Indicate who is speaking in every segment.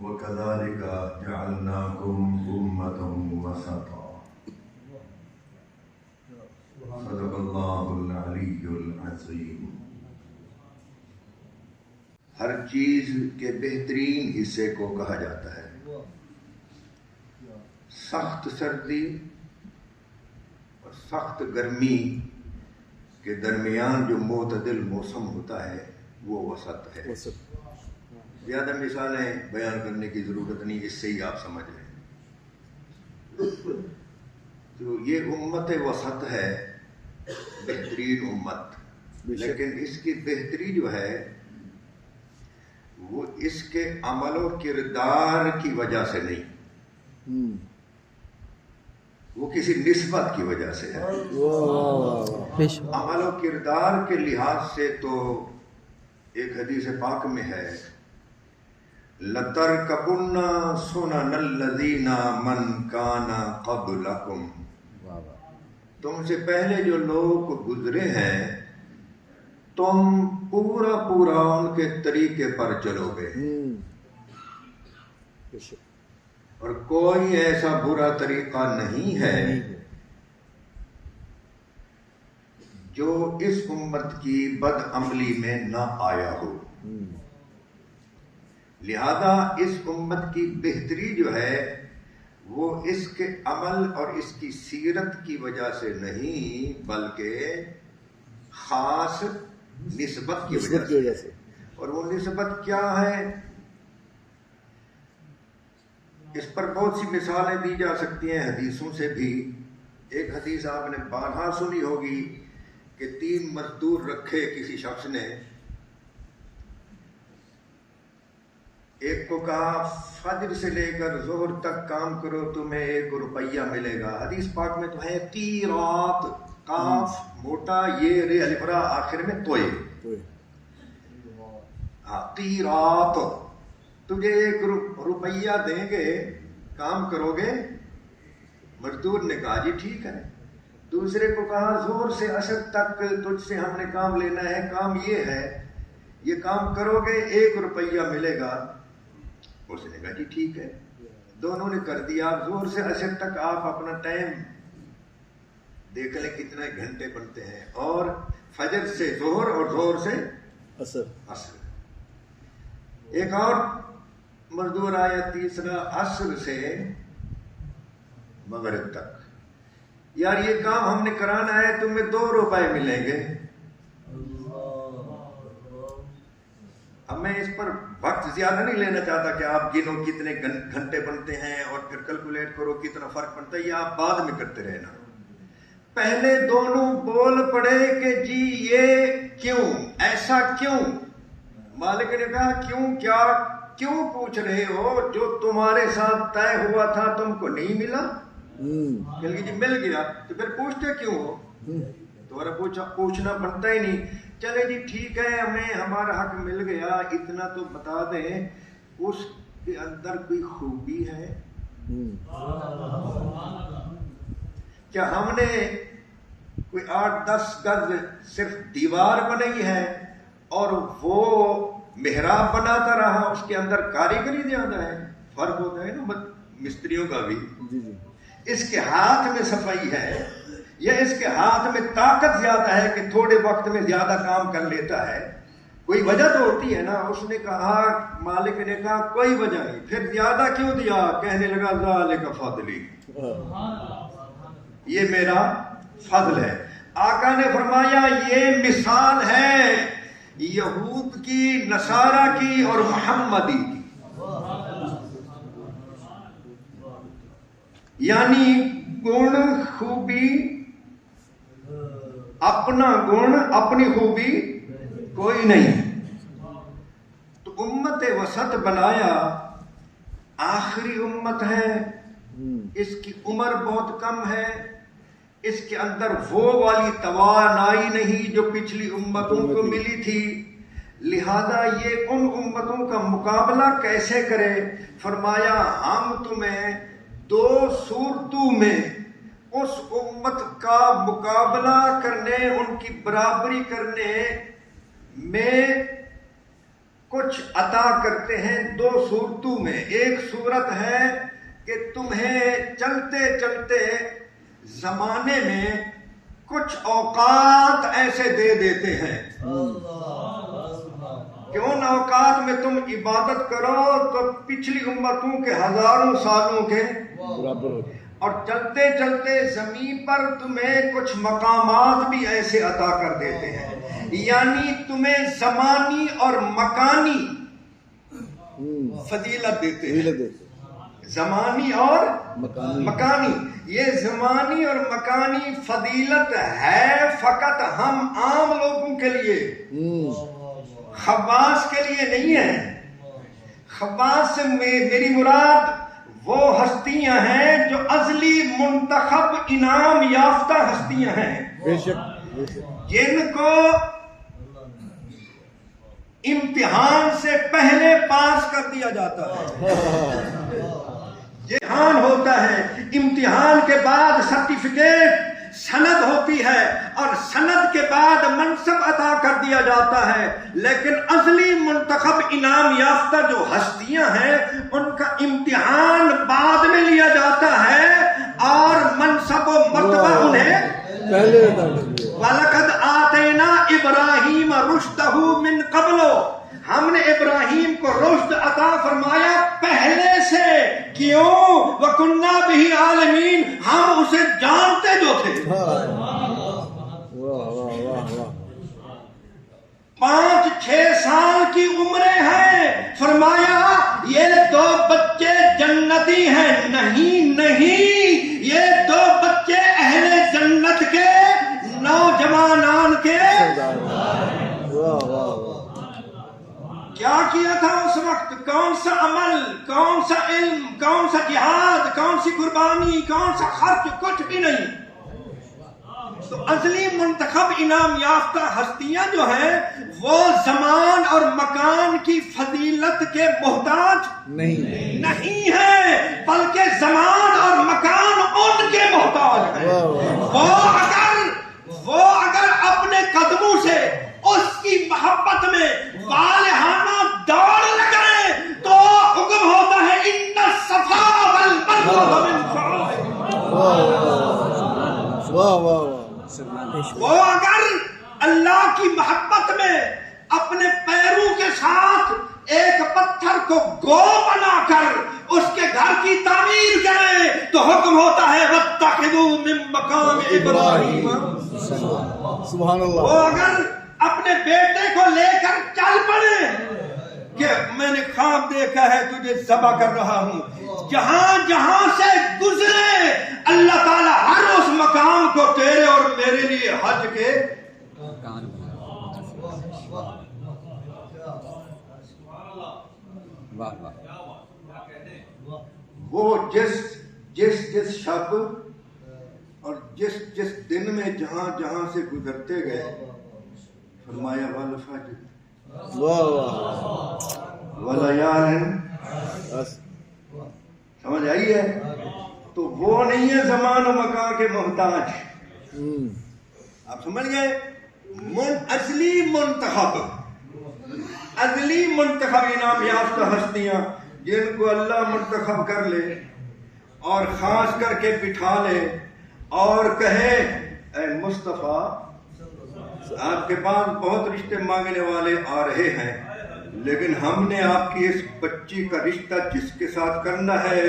Speaker 1: وَكَذَلِكَ جَعَلْنَاكُمْ أُمَّةً وَسَطًا صدق اللہ العلی العظیم۔ ہر چیز کے بہترین حصے کو کہا جاتا ہے۔ سخت سردی اور سخت گرمی کے درمیان جو معتدل موسم ہوتا ہے وہ وسط ہے۔ زیادہ مثالیں بیان کرنے کی ضرورت نہیں، اس سے ہی آپ سمجھ لیں۔ تو یہ امت وسط ہے، بہترین امت، لیکن اس کی بہتری جو ہے وہ اس کے عمل و کردار کی وجہ سے نہیں، وہ کسی نسبت کی وجہ سے ہے۔ عمل و کردار کے لحاظ سے تو ایک حدیث پاک میں ہے لَتَرْكَبُنَّ سُنَنَ الَّذِينَ مَنْ كَانَ قَبْلَكُمْ، تم سے پہلے جو لوگ گزرے ہیں تم پورا ان کے طریقے پر چلو گے، اور کوئی ایسا برا طریقہ نہیں ہے جو اس امت کی بد عملی میں نہ آیا ہو۔ لہذا اس امت کی بہتری جو ہے وہ اس کے عمل اور اس کی سیرت کی وجہ سے نہیں، بلکہ خاص نسبت کی وجہ سے۔ اور وہ نسبت کیا ہے؟ اس پر بہت سی مثالیں دی جا سکتی ہیں حدیثوں سے بھی۔ ایک حدیث آپ نے بارہا سنی ہوگی کہ 3 مزدور رکھے کسی شخص نے، ایک کو کہا فجر سے لے کر ظہر تک کام کرو تمہیں 1 روپیہ ملے گا۔ حدیث پاک میں تو ہے قیراط، قاف موٹا یہ رے الف را آخر میں توئے، قیراط، تجھے 1 روپیہ دیں گے کام کرو گے؟ مزدور نے کہا جی ٹھیک ہے۔ دوسرے کو کہا ظہر سے عصر تک تجھ سے ہم نے کام لینا ہے، کام یہ ہے، یہ کام کرو گے 1 روپیہ ملے گا۔ اس نے کہا جی ٹھیک ہے، دونوں نے کر دیا۔ ظہر سے عصر تک آپ اپنا ٹائم دیکھ لیں کتنے گھنٹے بنتے ہیں، اور فجر سے ظہر اور ظہر سے عصر۔ ایک اور مزدور آیا تیسرا، عصر سے مغرب تک، یار یہ کام ہم نے کرانا ہے، تمہیں 2 روپے ملیں گے۔ اب میں اس پر وقت زیادہ نہیں لینا چاہتا کہ آپ گنو کتنے گھنٹے بنتے ہیں اور پھر کیلکولیٹ کرو کتنا فرق پڑتا ہے، یہ آپ بعد میں کرتے رہنا۔ پہلے دونوں بول پڑے کہ جی یہ کیوں، ایسا کیوں؟ مالک نے کہا کیوں پوچھ رہے ہو؟ جو تمہارے ساتھ طے ہوا تھا تم کو نہیں ملا؟ جی مل گیا، تو پھر پوچھتے کیوں ہو؟ تمہارا پوچھنا بنتا ہی نہیں۔ چلے جی ٹھیک ہے، ہمیں ہمارا حق مل گیا، اتنا تو بتا دیں اس کے اندر کوئی خوبی ہے؟ کیا ہم نے کوئی 8-10 گز صرف دیوار بنائی ہے اور وہ محراب بناتا رہا، اس کے اندر کاریگری زیادہ ہے؟ فرق ہوتا ہے نا مستریوں کا بھی۔ اس کے ہاتھ میں صفائی ہے یا اس کے ہاتھ میں طاقت زیادہ ہے کہ تھوڑے وقت میں زیادہ کام کر لیتا ہے؟ کوئی وجہ تو ہوتی ہے نا۔ اس نے کہا، مالک نے کہا کوئی وجہ نہیں، پھر زیادہ کیوں دیا؟ کہنے لگا ذالک فضلی، یہ میرا فضل ہے۔ آقا نے فرمایا یہ مثال ہے یہود کی، نصارہ کی اور محمدی کی، یعنی گن خوبی، اپنا گن اپنی خوبی کوئی نہیں۔ تو امت وسط بنایا، آخری امت ہے، اس کی عمر بہت کم ہے، اس کے اندر وہ والی توانائی نہیں جو پچھلی امتوں کو ملی تھی، لہذا یہ ان امتوں کا مقابلہ کیسے کرے؟ فرمایا ہم تمہیں 2 صورتوں میں اس امت کا مقابلہ کرنے، ان کی برابری کرنے میں کچھ عطا کرتے ہیں دو صورتوں میں. ایک صورت ہے کہ تمہیں چلتے چلتے زمانے میں کچھ اوقات ایسے دے دیتے ہیں کہ ان اوقات میں تم عبادت کرو تو پچھلی امتوں کے ہزاروں سالوں کے برابر ہو. اور چلتے چلتے زمین پر تمہیں کچھ مقامات بھی ایسے عطا کر دیتے ہیں، یعنی تمہیں زمانی اور مکانی فضیلت دیتے ہیں. زمانی اور مکانی. یہ زمانی اور مکانی فضیلت ہے فقط ہم عام لوگوں کے لیے، خواص کے لیے نہیں ہے. خواص سے میری مراد وہ ہستیاں ہیں جو ازلی منتخب انعام یافتہ ہستیاں ہیں، جن کو امتحان سے پہلے پاس کر دیا جاتا ہے. امتحان ہوتا ہے، امتحان کے بعد سرٹیفکیٹ سند ہوتی ہے اور سند کے بعد منصب عطا کر دیا جاتا ہے. لیکن اصلی منتخب انعام یافتہ جو ہستیاں ہیں ان کا امتحان بعد میں لیا جاتا ہے اور منصب و مرتبہ انہیں پہلے. وَلَقَدْ آتَيْنَا إِبْرَاهِيمَ رُشْدَهُ مِنْ قَبْلُ. ہم نے ابراہیم کو رشد عطا فرمایا پہلے سے. کیوں؟ وَكُنَّا بِهِ عَالِمِينَ. ہم اسے جانتے جو تھے. 5-6 سال کی عمریں ہیں، فرمایا یہ 2 بچے جنتی ہیں. نہیں، یہ 2 بچے اہل جنت کے نوجوانان کے. کیا کیا تھا اس وقت؟ کون سا عمل، کون سا علم، کون سا جہاد، کون سی قربانی، کون سا خرچ؟ کچھ بھی نہیں. تو اصلی منتخب انعام یافتہ ہستیاں جو ہیں وہ زمان اور مکان کی فضیلت کے محتاج نہیں ہیں، بلکہ زمان اور مکان ان کے محتاج ہیں. وہ اگر اپنے قدموں سے اس کی محبت میں والہانہ دوڑ لگائے تو حکم ہوتا ہے ان الصفا والمروہ من شعائر. وہ اگر اللہ کی محبت میں اپنے پیروں کے ساتھ ایک پتھر کو گو بنا کر اس کے گھر کی تعمیر کرے تو حکم ہوتا ہے وَاتَّخِذُوا مِن مَّقَامِ إِبْرَاهِيمَ. سبحان اللہ. وہ اگر اپنے بیٹے کو لے کر چل پڑے کہ میں نے خواب دیکھا ہے تجھے ذبح کر رہا ہوں، جہاں سے گزرے اللہ تعالیٰ ہر اس مقام کو تیرے اور میرے لیے حج کے وہ جس شب اور جس دن میں جہاں سے گزرتے گئے فرمایا والفجر ولیال. سمجھ آئی ہے؟ تو وہ نہیں ہے زمان و مکان کے محتاج. آپ سمجھ گئے؟ اصلی منتخب انعام یافتہ ہستیاں جن کو اللہ منتخب کر لے اور خاص کر کے بٹھا لے اور کہے اے مصطفیٰ آپ کے پاس بہت رشتے مانگنے والے آ رہے ہیں، لیکن ہم نے آپ کی اس بچی کا رشتہ جس کے ساتھ کرنا ہے.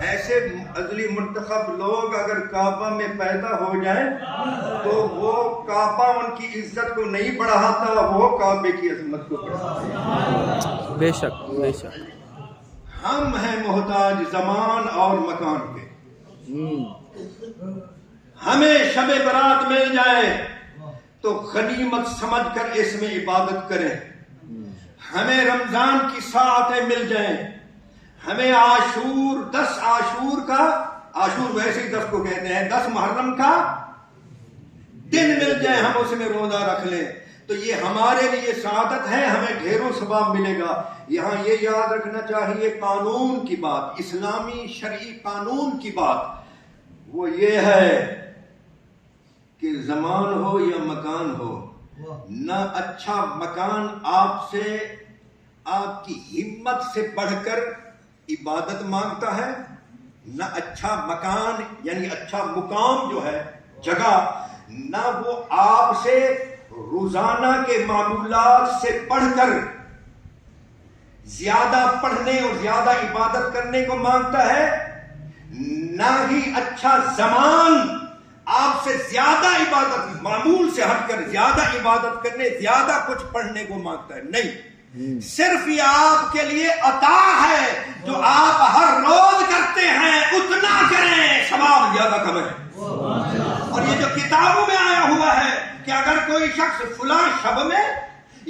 Speaker 1: ایسے ازلی منتخب لوگ اگر کعبہ میں پیدا ہو جائیں تو وہ کعبہ ان کی عزت کو نہیں بڑھاتا، وہ کعبے کی عظمت کو بڑھاتا.
Speaker 2: بے شک.
Speaker 1: ہم ہیں محتاج زمان اور مکان کے. ہمیں شب برات مل جائے تو غنیمت سمجھ کر اس میں عبادت کریں. ہمیں رمضان کی ساعتیں مل جائیں، ہمیں عاشور 10 عاشور کا، عاشور ویسے ہی 10 کو کہتے ہیں، 10 محرم کا دن مل جائے، ہم اس میں روزہ رکھ لیں تو یہ ہمارے لیے سعادت ہے، ہمیں ڈھیروں ثواب ملے گا. یہاں یہ یاد رکھنا چاہیے قانون کی بات، اسلامی شرعی قانون کی بات وہ یہ ہے کہ زمان ہو یا مکان ہو، نہ اچھا مکان آپ سے آپ کی ہمت سے بڑھ کر عبادت مانگتا ہے، نہ اچھا مکان یعنی اچھا مقام جو ہے جگہ، نہ وہ آپ سے روزانہ کے معمولات سے بڑھ کر زیادہ پڑھنے اور زیادہ عبادت کرنے کو مانگتا ہے، نہ ہی اچھا زمان آپ سے زیادہ عبادت معمول سے ہٹ کر زیادہ عبادت کرنے، زیادہ کچھ پڑھنے کو مانگتا ہے. نہیں، صرف یہ آپ کے لیے عطا ہے، جو آپ ہر روز کرتے ہیں اتنا کریں، ثواب زیادہ کم ہے. اور یہ جو کتابوں میں آیا ہوا ہے کہ اگر کوئی شخص فلاں شب میں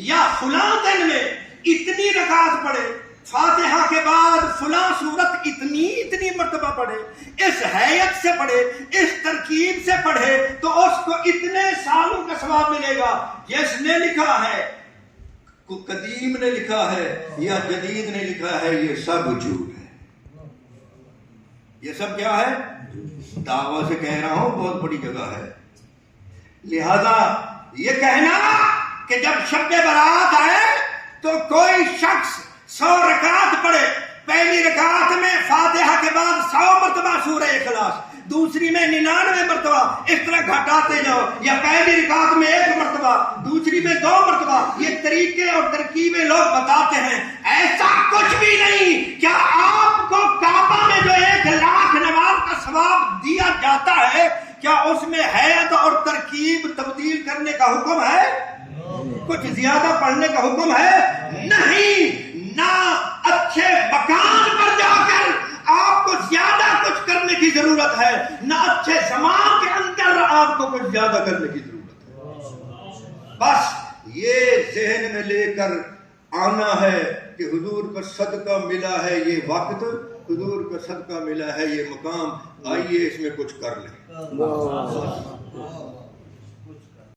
Speaker 1: یا فلاں دن میں اتنی رکعت پڑھے، فاتحہ کے بعد فلاں سورت اتنی مرتبہ پڑھے، اس حیت سے پڑھے، اس ترکیب سے پڑھے، تو اس کو اتنے سالوں کا ثواب ملے گا. جس نے لکھا ہے، قدیم نے لکھا ہے یا جدید نے لکھا ہے، یہ سب جھوٹ ہے. یہ سب کیا ہے؟ دعویٰ سے کہہ رہا ہوں، بہت بڑی جگہ ہے. لہذا یہ کہنا کہ جب شب برات آئے تو کوئی شخص 100 رکعت پڑھے، پہلی رکعت میں فاتحہ کے بعد 100 مرتبہ سورہ اخلاص، دوسری میں 99 مرتبہ، اس طرح گھٹاتے جاؤ، یا پہلی رکعت میں 1 مرتبہ، دوسری میں 2 مرتبہ، یہ طریقے اور ترکیبیں لوگ بتاتے ہیں. ایسا کچھ بھی نہیں. کیا آپ کو کعبہ میں جو 1,00,000 نماز کا ثواب دیا جاتا ہے، کیا اس میں حیت اور ترکیب تبدیل کرنے کا حکم ہے؟ کچھ زیادہ پڑھنے کا حکم ہے؟ نہیں. نہ اچھے مکان پر جا کر آپ کو زیادہ کچھ کرنے کی ضرورت ہے، نہ اچھے زمان کے اندر آپ کو کچھ زیادہ کرنے کی ضرورت ہے. بس یہ ذہن میں لے کر آنا ہے کہ حضور کا صدقہ ملا ہے یہ وقت، حضور کا صدقہ ملا ہے یہ مقام، آئیے اس میں کچھ کر لیں.